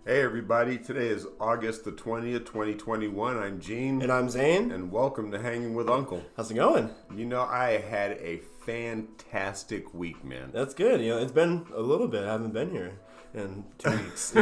Hey everybody, today is August the 20th, 2021. I'm Gene. And I'm Zane. And welcome to Hanging with Uncle. How's it going? You know, I had a fantastic week, man. That's good. It's been a little bit. I haven't been here in 2 weeks.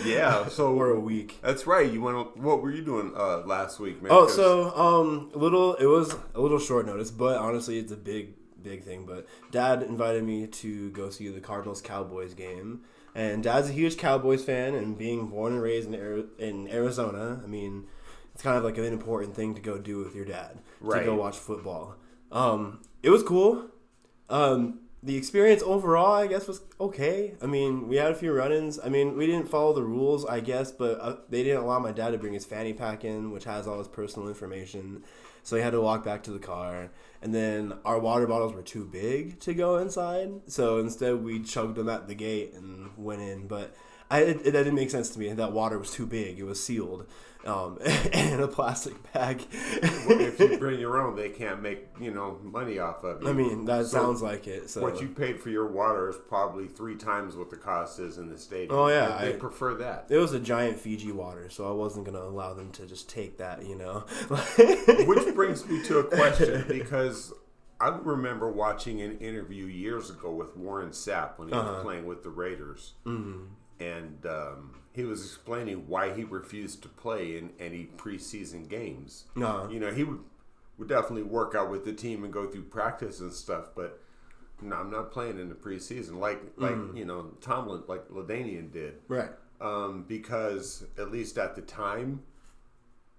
Yeah. So or a week. That's right. What were you doing last week, man? It was a little short notice, but honestly it's a big thing. But Dad invited me to go see the Cardinals-Cowboys game. And Dad's a huge Cowboys fan, and being born and raised in Arizona, I mean, it's kind of like an important thing to go do with your dad. Right. To go watch football. It was cool. The experience overall, I guess, was okay. I mean, we had a few run-ins. I mean, we didn't follow the rules, I guess, but they didn't allow my dad to bring his fanny pack in, which has all his personal information. So he had to walk back to the car. And then our water bottles were too big to go inside. So instead, we chugged them at the gate and went in. But it didn't make sense to me. That water was too big. It was sealed in a plastic bag. Well, if you bring your own, they can't make money off of it. I mean, that sounds like it. So what you paid for your water is probably 3 times what the cost is in the stadium. Oh yeah, they prefer that. It was a giant Fiji water, so I wasn't gonna allow them to just take that. Which brings me to a question, because I remember watching an interview years ago with Warren Sapp when he was playing with the Raiders. Mm-hmm. And he was explaining why he refused to play in any preseason games. He would definitely work out with the team and go through practice and stuff, but no, I'm not playing in the preseason like Tomlin, like LaDainian did. Right. Because at least at the time,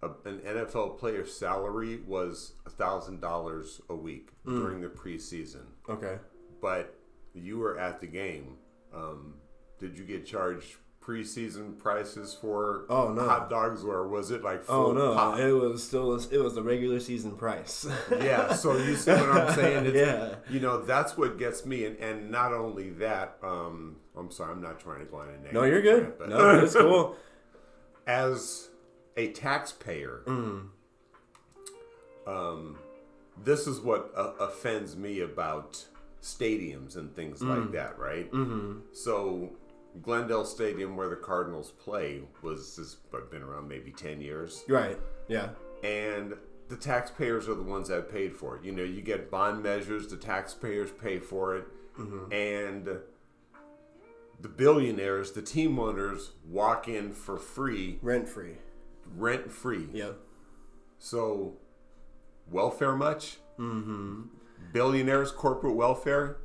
an NFL player's salary was $1,000 a week during the preseason. Okay. But you were at the game. Did you get charged preseason prices for hot dogs, or was it like full pop? It was the regular season price. Yeah, so you see what I'm saying? It's, that's what gets me, and not only that, I'm sorry, I'm not trying to go on a negative. No, you're good. But no, it's cool. As a taxpayer, this is what offends me about stadiums and things like that, right? Mm-hmm. So Glendale Stadium, where the Cardinals play, has been around maybe 10 years. Right, yeah. And the taxpayers are the ones that paid for it. You get bond measures, the taxpayers pay for it. Mm-hmm. And the billionaires, the team owners, walk in for free. Rent-free. Yep. So, welfare much? Mm-hmm. Billionaires, corporate welfare?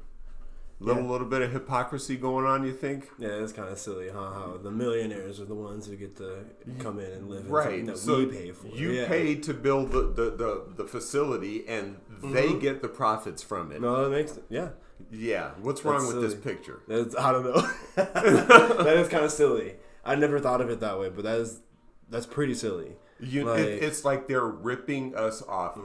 Little bit of hypocrisy going on, you think? Yeah, it's kind of silly, huh? How the millionaires are the ones who get to come in and live in something that so we pay for. You pay to build the facility, and they get the profits from it. No, that makes Yeah. What's wrong with this picture? I don't know. That is kind of silly. I never thought of it that way, but that's pretty silly. It's like they're ripping us off.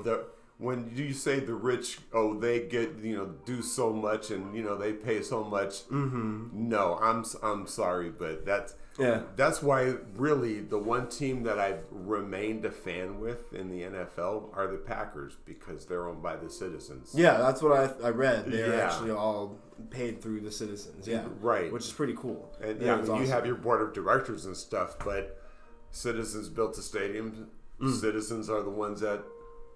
When you say the rich, they get, do so much and, they pay so much. Mm-hmm. No, I'm sorry, but that's why really the one team that I've remained a fan with in the NFL are the Packers, because they're owned by the citizens. Yeah, that's what I read. They're actually all paid through the citizens. Yeah. Right. Which is pretty cool. And awesome. You have your board of directors and stuff, but citizens built the stadium. Citizens are the ones that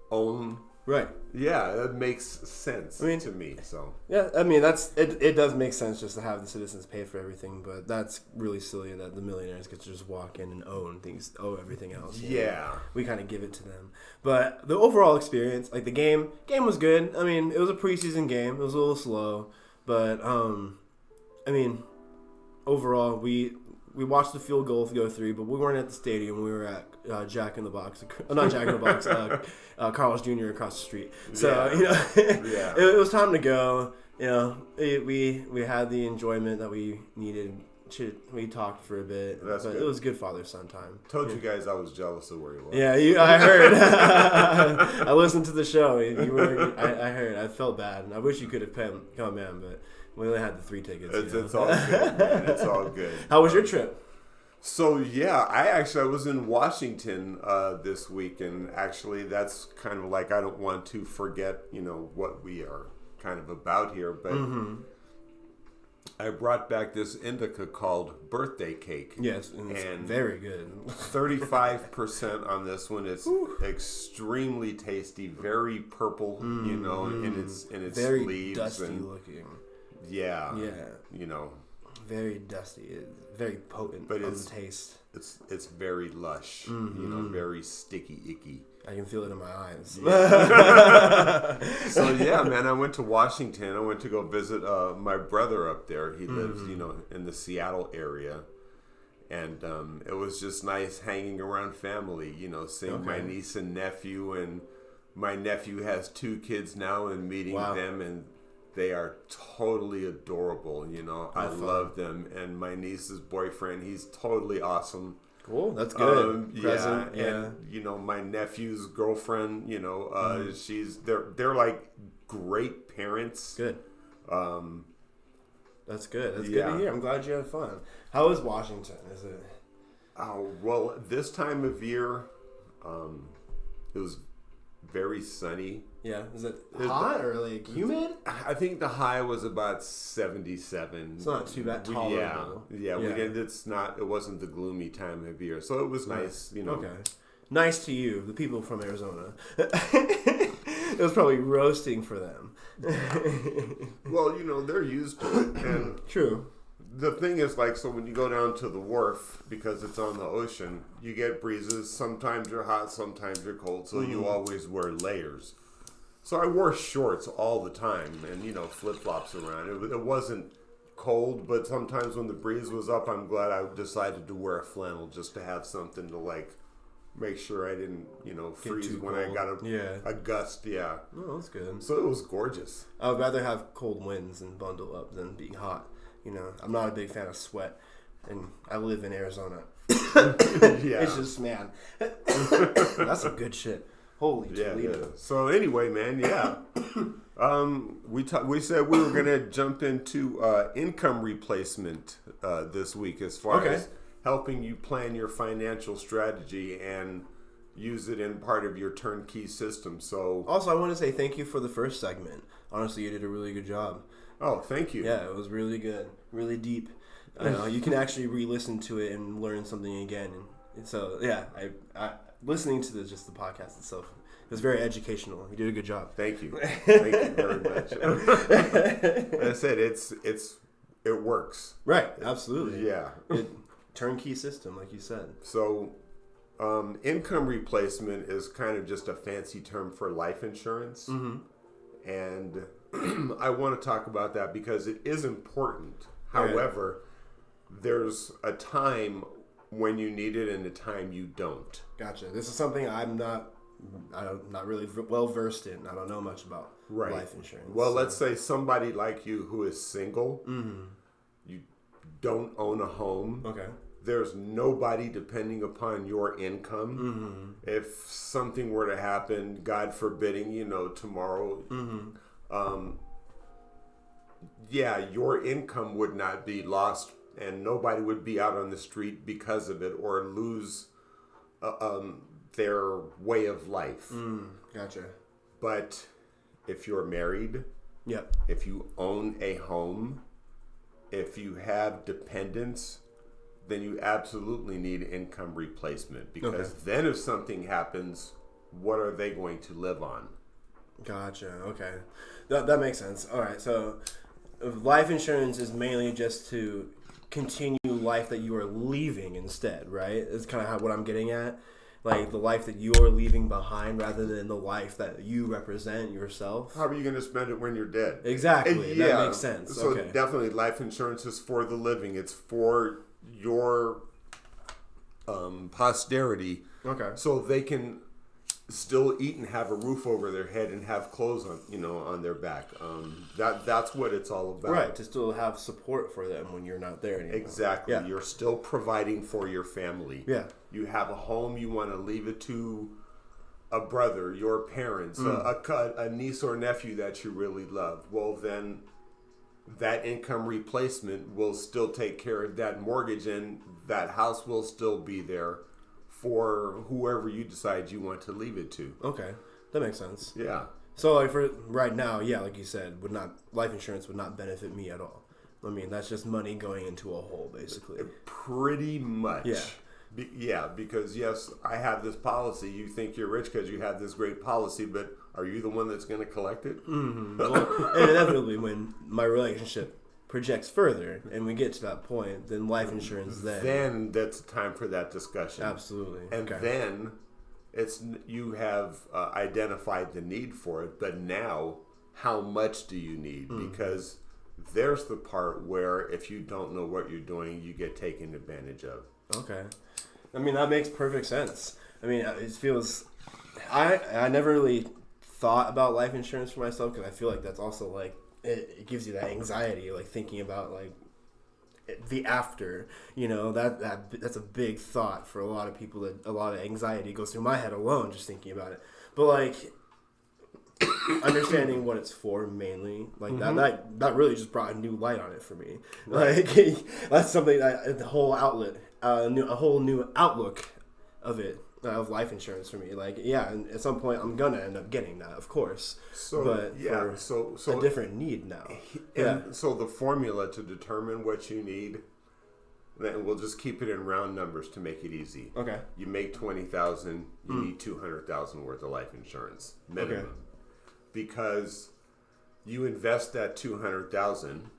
own. Right. Yeah, that makes sense to me. So yeah, I mean it does make sense just to have the citizens pay for everything, but that's really silly that the millionaires get to just walk in and own everything else. Yeah. We kind of give it to them. But the overall experience, like the game was good. I mean, it was a preseason game. It was a little slow, but I mean, overall we watched the field goal go 3, but we weren't at the stadium. We were at Jack in the Box. Not Jack in the Box. Carl's Jr. across the street. So, it was time to go. We had the enjoyment that we needed. We talked for a bit. But it was good father-son time. Told you guys I was jealous of where you were. Yeah, I heard. I listened to the show. I heard. I felt bad. I wish you could have come in, but we only had the 3 tickets. It's all good, man. It's all good. How was your trip? So, I was in Washington this week, and actually that's kind of like, I don't want to forget, what we are kind of about here, but I brought back this indica called Birthday Cake. Yes, and it's very good. 35% on this one. It's extremely tasty, very purple, in its very leaves. Dusty looking. Yeah. Very dusty. It's very potent on the taste. It's very lush, very sticky, icky. I can feel it in my eyes. Yeah. So yeah, man, I went to Washington. I went to go visit my brother up there. He lives, in the Seattle area, and it was just nice hanging around family. Seeing my niece and nephew, and my nephew has 2 kids now, and meeting them, and they are totally adorable. I love them, and my niece's boyfriend, he's totally awesome. Cool, that's good. And my nephew's girlfriend, they're like great parents. Good. That's good. That's good to hear. I'm glad you had fun. How is Washington? Is it? Oh well, this time of year, it was very sunny. Yeah, is it hot or like humid? I think the high was about 77. It's not too bad. Tolerable. Yeah. It wasn't the gloomy time of year, so it was nice. Okay, nice to you, the people from Arizona. It was probably roasting for them. Well, they're used to it, and true. The thing is, so when you go down to the wharf, because it's on the ocean, you get breezes. Sometimes you're hot, sometimes you're cold, so you always wear layers. So I wore shorts all the time and, flip-flops around. It wasn't cold, but sometimes when the breeze was up, I'm glad I decided to wear a flannel just to have something to, make sure I didn't, freeze when I got a gust. Yeah. Oh, that's good. So it was gorgeous. I would rather have cold winds and bundle up than being hot. I'm not a big fan of sweat, and I live in Arizona. Yeah. It's just, man, that's some good shit. Holy Toledo. Yeah. So anyway, man, we said we were gonna jump into income replacement this week, as far as helping you plan your financial strategy and use it in part of your turnkey system. So also, I want to say thank you for the first segment. Honestly, you did a really good job. Oh, thank you. Yeah, it was really good, really deep. You can actually re-listen to it and learn something again. And so, yeah, I listening to the podcast itself, it was very educational. You did a good job. Thank you. Thank you very much. Like I said, it works. Right, absolutely. Yeah. Turnkey system, like you said. So, income replacement is kind of just a fancy term for life insurance. Mm-hmm. And I want to talk about that because it is important. However, there's a time when you need it and a time you don't. Gotcha. This is something I'm not really well versed in. I don't know much about life insurance. Well, let's say somebody like you who is single, you don't own a home. Okay. There's nobody depending upon your income. If something were to happen, God forbidding, tomorrow, your income would not be lost and nobody would be out on the street because of it or lose their way of life. Gotcha. But if you're married, if you own a home, if you have dependents, then you absolutely need income replacement because then if something happens, what are they going to live on? Gotcha. Okay. That makes sense. All right. So life insurance is mainly just to continue life that you are leaving instead, right? It's kind of what I'm getting at. Like the life that you're leaving behind rather than the life that you represent yourself. How are you going to spend it when you're dead? Exactly. That makes sense. So definitely life insurance is for the living. It's for your posterity. Okay. So they can still eat and have a roof over their head and have clothes on their back. That's what it's all about. Right, to still have support for them when you're not there anymore. Exactly. Yeah. You're still providing for your family. Yeah. You have a home, you want to leave it to a brother, your parents, a niece or nephew that you really love. Well, then that income replacement will still take care of that mortgage and that house will still be there for whoever you decide you want to leave it to. Okay, that makes sense. Yeah. So, like for right now, like you said, life insurance would not benefit me at all. I mean, that's just money going into a hole, basically. Pretty much. Yeah. Because yes, I have this policy. You think you're rich because you have this great policy, but are you the one that's going to collect it? Mm-hmm. Well, and inevitably, when my relationship projects further and we get to that point, then life insurance then that's time for that discussion. Absolutely. And then you have identified the need for it, but now how much do you need? Because there's the part where if you don't know what you're doing, you get taken advantage of. Okay. I mean, that makes perfect sense. I mean, it feels... I never really thought about life insurance for myself because I feel like that's also like... It gives you that anxiety, like thinking about like the after. You know, that's a big thought for a lot of people. That a lot of anxiety goes through my head alone just thinking about it. But like... understanding what it's for mainly, like that really just brought a new light on it for me. Like that's something that the whole outlet, a whole new outlook of it, of life insurance for me. Like and at some point I'm gonna end up getting that, of course. So for a different need now. So the formula to determine what you need, then we'll just keep it in round numbers to make it easy. Okay. You make $20,000, you need $200,000 worth of life insurance minimum. Okay. Because you invest that $200,000,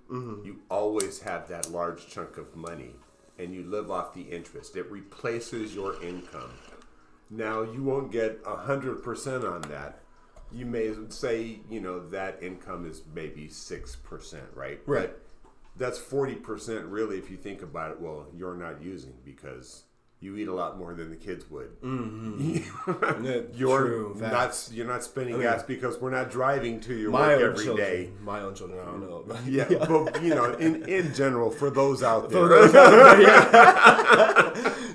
you always have that large chunk of money, and you live off the interest. It replaces your income. Now you won't get 100% on that. You may say, that income is maybe 6%, right? Right. But that's 40% really, if you think about it. Well, you're not using because you eat a lot more than the kids would. You're not spending gas because we're not driving to your work every day. My own children, I don't know. But in general, for those out there.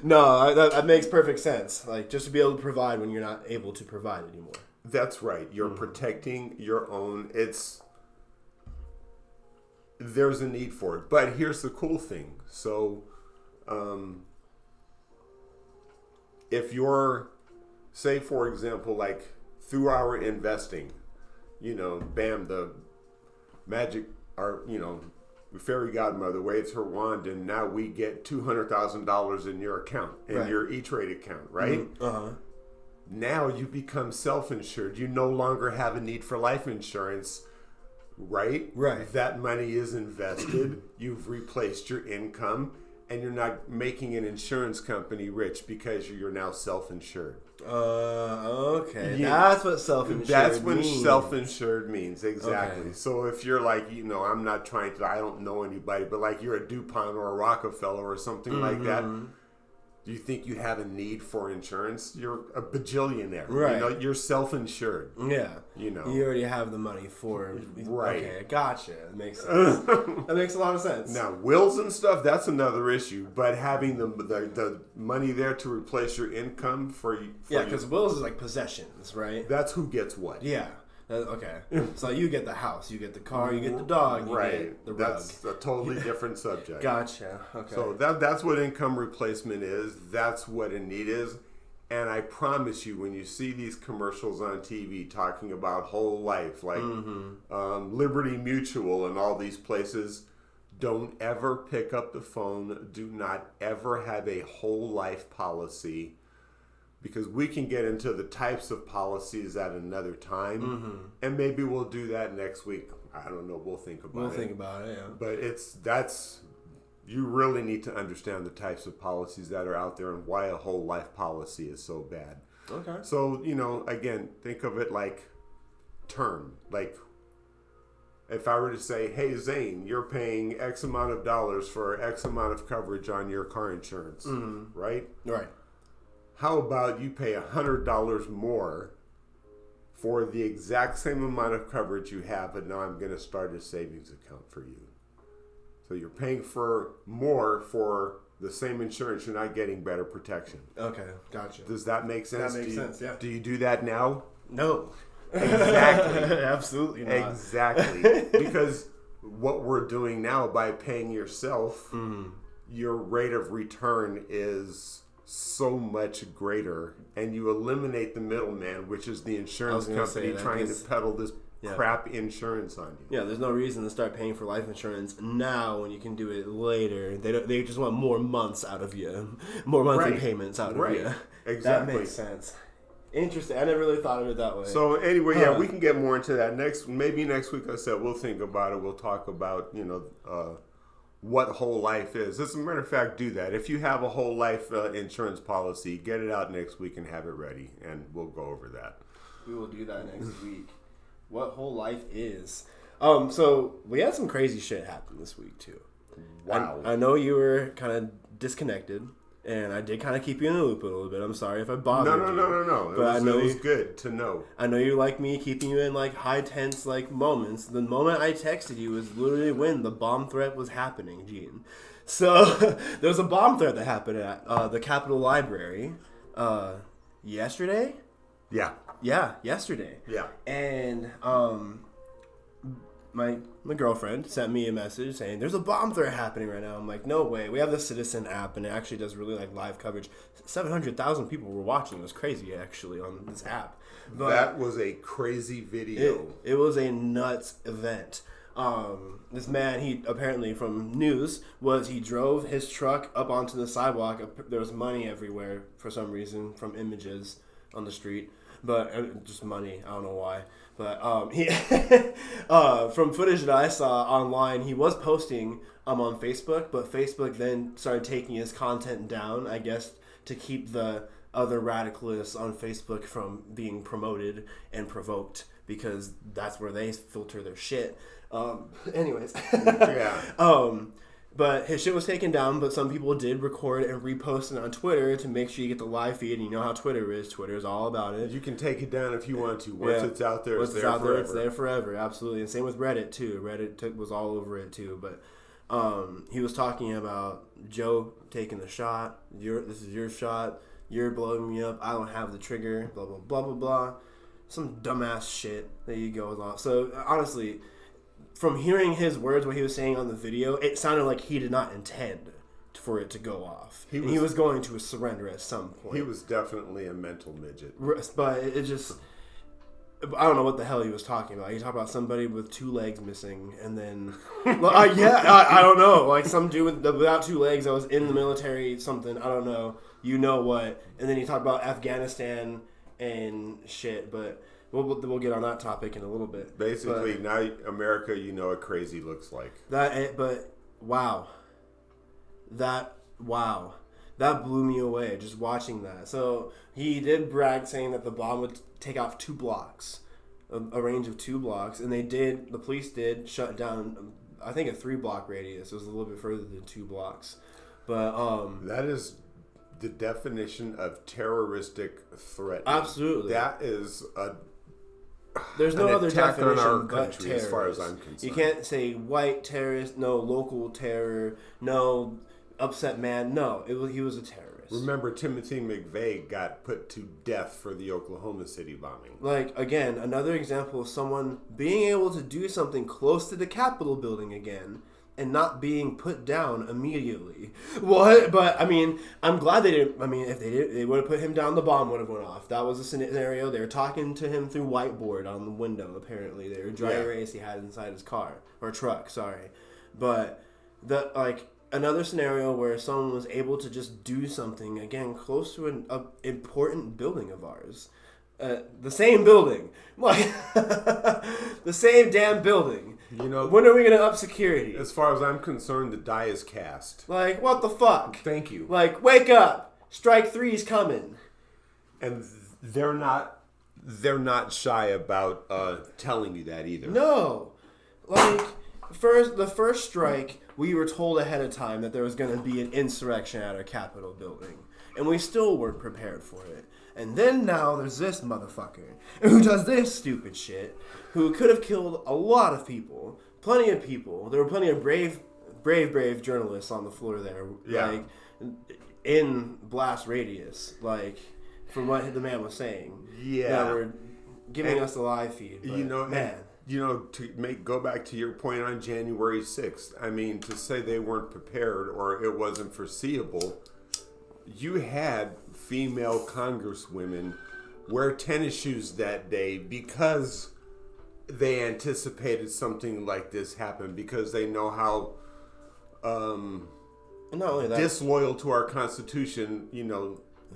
No, that makes perfect sense. Like just to be able to provide when you're not able to provide anymore. That's right. You're protecting your own. There's a need for it. But here's the cool thing. So, if you're, say, for example, like through our investing, bam, the magic, fairy godmother waves her wand, and now we get $200,000 in your account, in your E-Trade account, right? Now you become self-insured. You no longer have a need for life insurance, right? Right. That money is invested. You've replaced your income. And you're not making an insurance company rich because you're now self-insured. Okay. That's what self-insured means. That's what self-insured means, exactly. Okay. So if you're like, I'm not trying to, I don't know anybody, but like you're a DuPont or a Rockefeller or something like that, do you think you have a need for insurance? You're a bajillionaire. Right. You're self-insured. Yeah. You already have the money for it. Right. Okay, gotcha. That makes sense. That makes a lot of sense. Now, wills and stuff, that's another issue. But having the money there to replace your income for because wills is like possessions, right? That's who gets what. Yeah. Okay. So you get the house, you get the car, you get the dog, you get the rug. That's a totally different subject. Gotcha. Okay. So that's what income replacement is. That's what a need is. And I promise you, when you see these commercials on TV talking about whole life, like Liberty Mutual and all these places, don't ever pick up the phone. Do not ever have a whole life policy. Because we can get into the types of policies at another time, and maybe we'll do that next week. I don't know. We'll think about it. Yeah. But you really need to understand the types of policies that are out there and why a whole life policy is so bad. Okay. So, again, think of it like term. Like if I were to say, hey, Zane, you're paying X amount of dollars for X amount of coverage on your car insurance, right? Right. How about you pay $100 more for the exact same amount of coverage you have, but now I'm going to start a savings account for you. So you're paying for more for the same insurance. You're not getting better protection. Okay, gotcha. Does that make sense? That makes sense, yeah. Do you do that now? No. Exactly. Absolutely not. Exactly. Because what we're doing now by paying yourself, your rate of return is so much greater, and you eliminate the middleman, which is the insurance company trying to peddle this crap insurance on you. Yeah, there's no reason to start paying for life insurance now when you can do it later. They just want more months out of you, more monthly payments out of you. Exactly. That makes sense. Interesting. I never really thought of it that way. So anyway, we can get more into that maybe next week. I said we'll think about it. We'll talk about what whole life is. As a matter of fact, do that. If you have a whole life insurance policy, get it out next week and have it ready, and we'll go over that. We will do that next week. What whole life is. So we had some crazy shit happen this week too. Wow. I know you were kind of disconnected, and I did kind of keep you in the loop a little bit. I'm sorry if I bothered you. No. It was good to know. I know you like me keeping you in like high tense like moments. The moment I texted you was literally when the bomb threat was happening, Gene. So there was a bomb threat that happened at the Capitol Library yesterday. Yeah, yesterday. Yeah. And my girlfriend sent me a message saying there's a bomb threat happening right now. I'm like, no way. We have the Citizen app, and it actually does really like live coverage. 700,000 people were watching. It was crazy actually on this app. But that was a crazy video. It was a nuts event. This man, he apparently from news he drove his truck up onto the sidewalk. There was money everywhere for some reason from images on the street. But just money, I don't know why. But he, from footage that I saw online, he was posting on Facebook, but Facebook then started taking his content down, I guess, to keep the other radicalists on Facebook from being promoted and provoked, because that's where they filter their shit. Anyways, yeah. But his shit was taken down, but some people did record and repost it on Twitter to make sure you get the live feed. And you know how Twitter is. Twitter is all about it. You can take it down if you want to. Once it's out there, it's there forever. It's there forever, absolutely. And same with Reddit, too. Reddit was all over it, too. But he was talking about Joe taking the shot. This is your shot. You're blowing me up. I don't have the trigger. Blah, blah, blah, blah, blah. Some dumbass shit that he goes on. So, honestly, from hearing his words, what he was saying on the video, it sounded like he did not intend for it to go off. He was going to surrender at some point. He was definitely a mental midget. But it just... I don't know what the hell he was talking about. He talked about somebody with 2 legs missing, and then... I don't know. Like some dude without 2 legs that was in the military, something. I don't know. You know what. And then he talked about Afghanistan and shit, but... We'll get on that topic in a little bit. Basically, now America, you know what crazy looks like. Wow. That blew me away just watching that. So he did brag saying that the bomb would take off 2 blocks, a range of 2 blocks, and the police did shut down, I think, a 3-block radius. It was a little bit further than 2 blocks. But that is the definition of terroristic threat. Absolutely. That is there's no other definition on our but country, terrorist. as far as I'm concerned. You can't say white terrorist, no local terror, no upset man. No, he was a terrorist. Remember, Timothy McVeigh got put to death for the Oklahoma City bombing. Like, again, another example of someone being able to do something close to the Capitol building again and not being put down immediately. What? But, I mean, I'm glad they didn't. I mean, if they did, they would have put him down, the bomb would have went off. That was a scenario. They were talking to him through whiteboard on the window, apparently. They were dry erase he had inside his car. Or truck, sorry. But, another scenario where someone was able to just do something, again, close to an important building of ours. The same building. Like, the same damn building. You know, when are we going to up security? As far as I'm concerned, the die is cast. Like, what the fuck? Thank you. Like, wake up. Strike 3's coming. And they're not shy about telling you that either. No. Like, the first strike, we were told ahead of time that there was going to be an insurrection at our Capitol building. And we still weren't prepared for it. And then now there's this motherfucker who does this stupid shit, who could have killed a lot of people, plenty of people. There were plenty of brave journalists on the floor there, like in blast radius, like from what the man was saying. Yeah, that were giving us the live feed. But, go back to your point on January 6th. I mean, to say they weren't prepared or it wasn't foreseeable. You had female congresswomen wear tennis shoes that day because they anticipated something like this happen because they know how not only that, disloyal to our Constitution,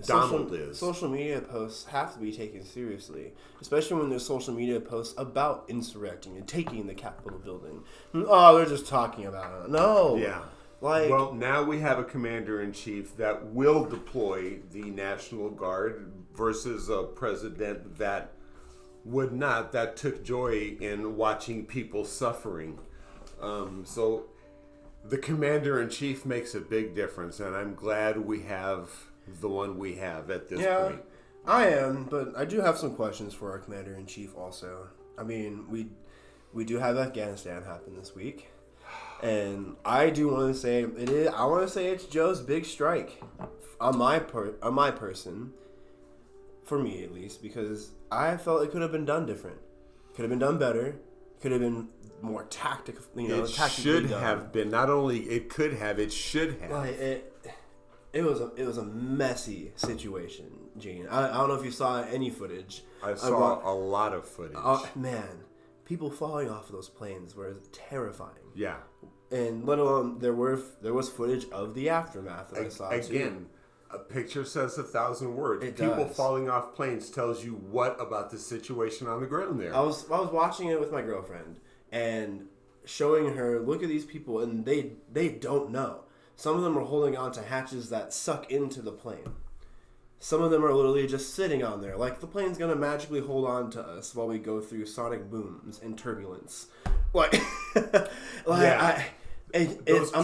Donald is. Social media posts have to be taken seriously, especially when there's social media posts about insurrecting and taking the Capitol building. Oh, they're just talking about it. No. Yeah. Well, now we have a commander-in-chief that will deploy the National Guard versus a president that would not, that took joy in watching people suffering. So the commander-in-chief makes a big difference, and I'm glad we have the one we have at this point. I am, but I do have some questions for our commander-in-chief also. I mean, we do have Afghanistan happen this week. And I do want to say it is. I want to say it's Joe's big strike on my person, for me at least, because I felt it could have been done different, could have been done better, could have been more tactical. It should have been. Not only it could have, it should have. Like it was a messy situation, Gene. I don't know if you saw any footage. I saw a lot of footage. Man, people falling off of those planes were terrifying. Yeah. And let alone there was footage of the aftermath that I saw again. A picture says 1,000 words. People falling off planes tells you what about the situation on the ground there. I was watching it with my girlfriend and showing her, look at these people, and they don't know. Some of them are holding on to hatches that suck into the plane. Some of them are literally just sitting on there, like the plane's gonna magically hold on to us while we go through sonic booms and turbulence. I'm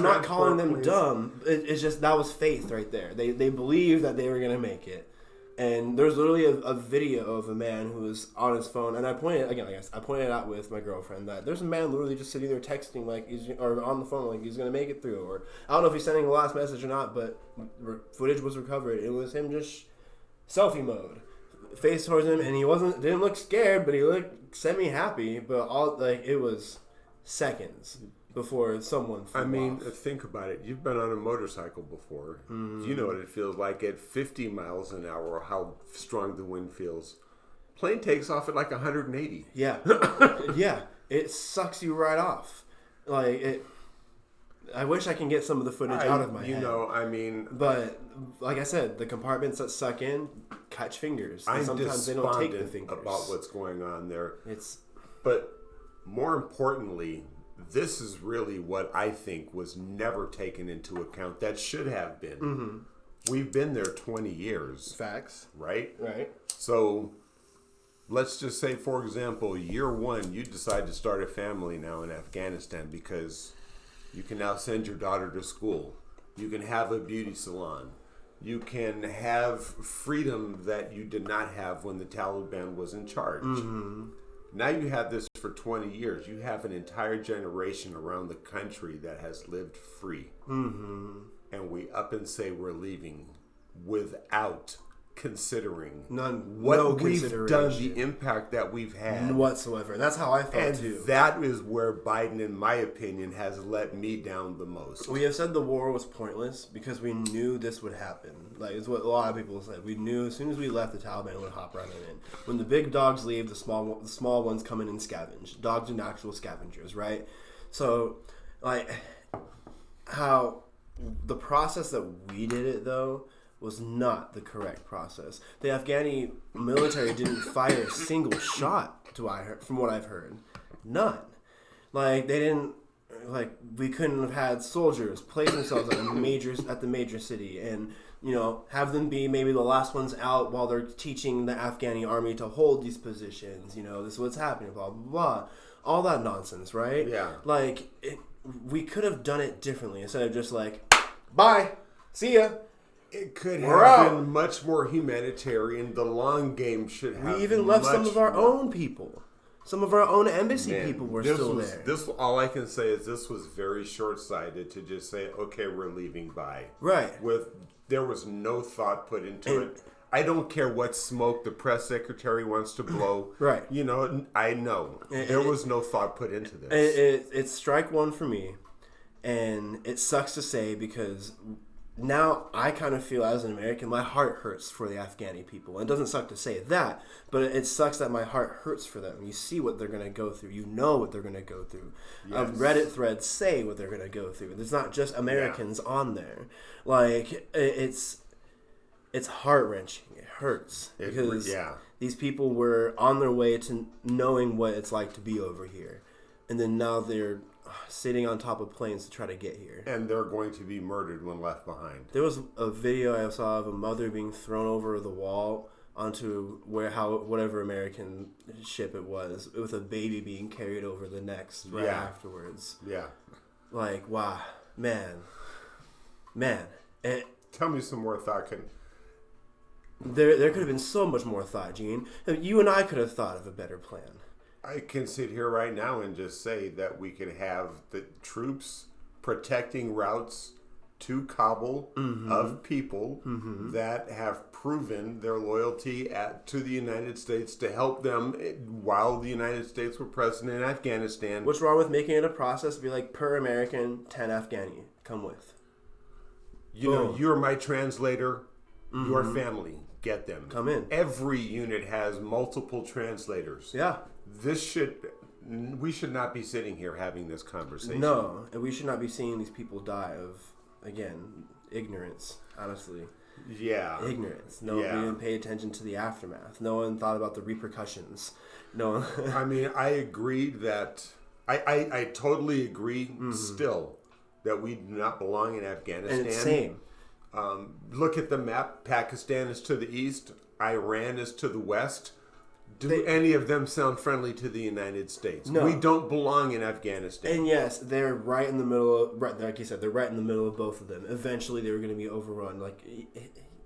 not calling them dumb. It's just that was faith right there. They believed that they were gonna make it, and there's literally a video of a man who was on his phone, and I pointed out with my girlfriend that there's a man literally just sitting there texting or on the phone like he's gonna make it through, or I don't know if he's sending the last message or not, but footage was recovered. It was him just selfie mode, face towards him, and he didn't look scared, but he looked semi happy. But it was seconds before someone flew off. Think about it. You've been on a motorcycle before. You know what it feels like at 50 miles an hour, how strong the wind feels. Plane takes off at like 180. Yeah. Yeah. It sucks you right off. I wish I can get some of the footage out of my head. But like I said, the compartments that suck in catch fingers. I'm sometimes they don't take the fingers. About what's going on there. But more importantly, this is really what I think was never taken into account that should have been. Mm-hmm. We've been there 20 years. Facts. Right? Right. So let's just say, for example, year one, you decide to start a family now in Afghanistan because you can now send your daughter to school. You can have a beauty salon. You can have freedom that you did not have when the Taliban was in charge. Mm-hmm. Now you have this for 20 years. You have an entire generation around the country that has lived free. Mm-hmm. And we up and say we're leaving without considering what we've done, the impact that we've had. Whatsoever. That's how I felt too. That is where Biden, in my opinion, has let me down the most. We have said the war was pointless because we knew this would happen. It's what a lot of people said. We knew as soon as we left, the Taliban would hop right in. When the big dogs leave, the small ones come in and scavenge. Dogs are natural scavengers, right? So, how the process that we did it though was not the correct process. The Afghani military didn't fire a single shot, from what I've heard. None. They didn't. We couldn't have had soldiers place themselves at the major city and have them be maybe the last ones out while they're teaching the Afghani army to hold these positions. This is what's happening. Blah blah blah. All that nonsense, right? Yeah. We could have done it differently instead of just bye, see ya. It could have been much more humanitarian. The long game should have. We even left some of our own people. Some of our own embassy people were still there. All I can say is this was very short-sighted to just say, okay, we're leaving by. Right. There was no thought put into it. I don't care what smoke the press secretary wants to blow. Right. I know. There was no thought put into this. It's strike one for me. And it sucks to say because now I kind of feel as an American, my heart hurts for the Afghani people. It doesn't suck to say that, but it sucks that my heart hurts for them. You see what they're going to go through. You know what they're going to go through. Yes. Reddit threads say what they're going to go through. There's not just Americans on there. Like, it's heart-wrenching. It hurts. Because these people were on their way to knowing what it's like to be over here. And then now they're sitting on top of planes to try to get here. And they're going to be murdered when left behind. There was a video I saw of a mother being thrown over the wall onto whatever American ship it was, with a baby being carried over the next afterwards. Yeah. Like, wow. Man. Tell me some more thought. There could have been so much more thought, Gene. You and I could have thought of a better plan. I can sit here right now and just say that we can have the troops protecting routes to Kabul of people that have proven their loyalty to the United States to help them while the United States were present in Afghanistan. What's wrong with making it a process to be like, per American, 10 Afghani come with? You know, you're my translator, your family, get them. Come in. Every unit has multiple translators. Yeah. We should not be sitting here having this conversation. No, and we should not be seeing these people die of, again, ignorance, honestly. Yeah. Ignorance. No one didn't pay attention to the aftermath. No one thought about the repercussions. No one... I mean, I agree that... I totally agree still that we do not belong in Afghanistan. And it's same. Look at the map. Pakistan is to the east. Iran is to the west. Do any of them sound friendly to the United States? No. We don't belong in Afghanistan. And yes, they're right in the middle of, like you said, they're right in the middle of both of them. Eventually they were going to be overrun. Like,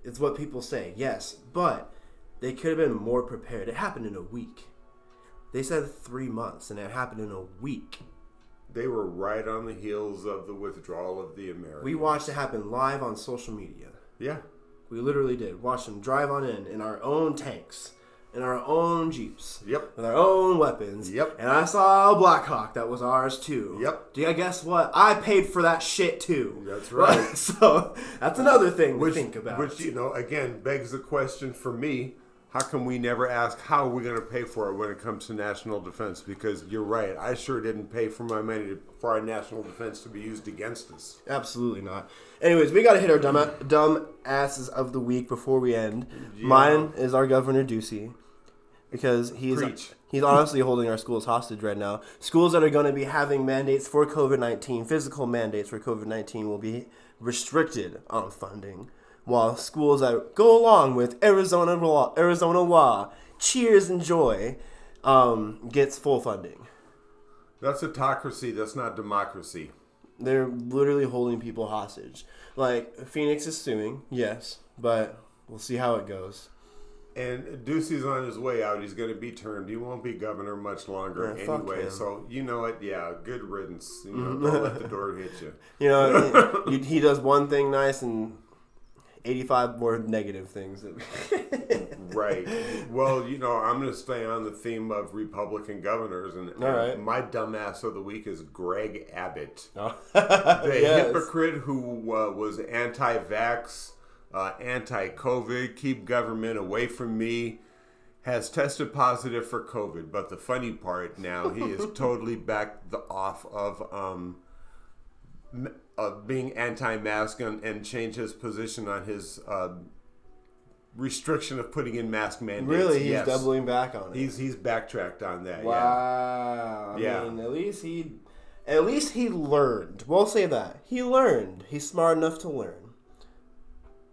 it's what people say, yes. But they could have been more prepared. It happened in a week. They said 3 months, and it happened in a week. They were right on the heels of the withdrawal of the Americans. We watched it happen live on social media. Yeah. We literally did. Watched them drive on in our own tanks. In our own Jeeps. Yep. With our own weapons. Yep. And I saw a Black Hawk that was ours too. Yep. Do you guess what? I paid for that shit too. That's right. So that's another thing to think about. Which, again, begs the question for me, how come we never ask how we're going to pay for it when it comes to national defense? Because you're right. I sure didn't pay for my money for our national defense to be used against us. Absolutely not. Anyways, we got to hit our dumb asses of the week before we end. Yeah. Mine is our Governor Ducey. Because he's honestly holding our schools hostage right now. Schools that are going to be having mandates for COVID-19, physical mandates for COVID-19, will be restricted on funding. While schools that go along with Arizona law, cheers and joy, gets full funding. That's autocracy. That's not democracy. They're literally holding people hostage. Like, Phoenix is suing, yes, but we'll see how it goes. And Ducey's on his way out. He's going to be termed. He won't be governor much longer anyway. So, you know what? Yeah, good riddance. Don't let the door hit you. He does one thing nice and 85 more negative things. Right. Well, I'm going to stay on the theme of Republican governors. And my dumbass of the week is Greg Abbott. Oh. The hypocrite who was anti-vax, anti-COVID, keep government away from me, has tested positive for COVID. But the funny part now, he is totally backed off of being anti-mask and changed his position on his restriction of putting in mask mandates. Really? He's doubling back on it. He's backtracked on that. Wow. Yeah. I mean, at least he learned. We'll say that. He learned. He's smart enough to learn.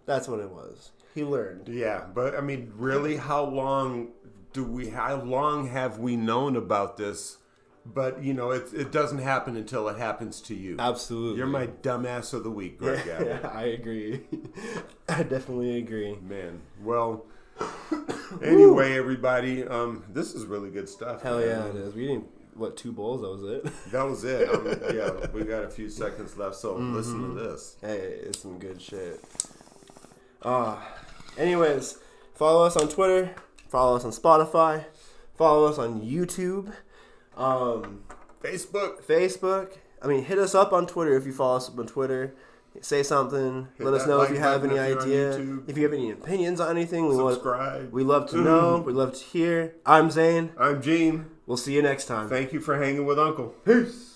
That's what it was. He learned. Yeah, but I mean, really, how long have we known about this? But it doesn't happen until it happens to you. Absolutely. You're my dumbass of the week, Greg Abbott. Yeah, I agree. I definitely agree. Man, well, anyway, everybody, this is really good stuff. Hell yeah, it is. We didn't 2 bowls? That was it. That was it. Yeah, we got a few seconds left, so listen to this. Hey, it's some good shit. Anyways, follow us on Twitter, follow us on Spotify, follow us on YouTube, Facebook. I mean, hit us up on Twitter if you follow us on Twitter. say something. Hit Let us that know if like you have button any if you're on idea. YouTube. If you have any opinions on anything, Subscribe. we love to know. We love to hear. I'm Zane. I'm Gene. We'll see you next time. Thank you for hanging with Uncle. Peace.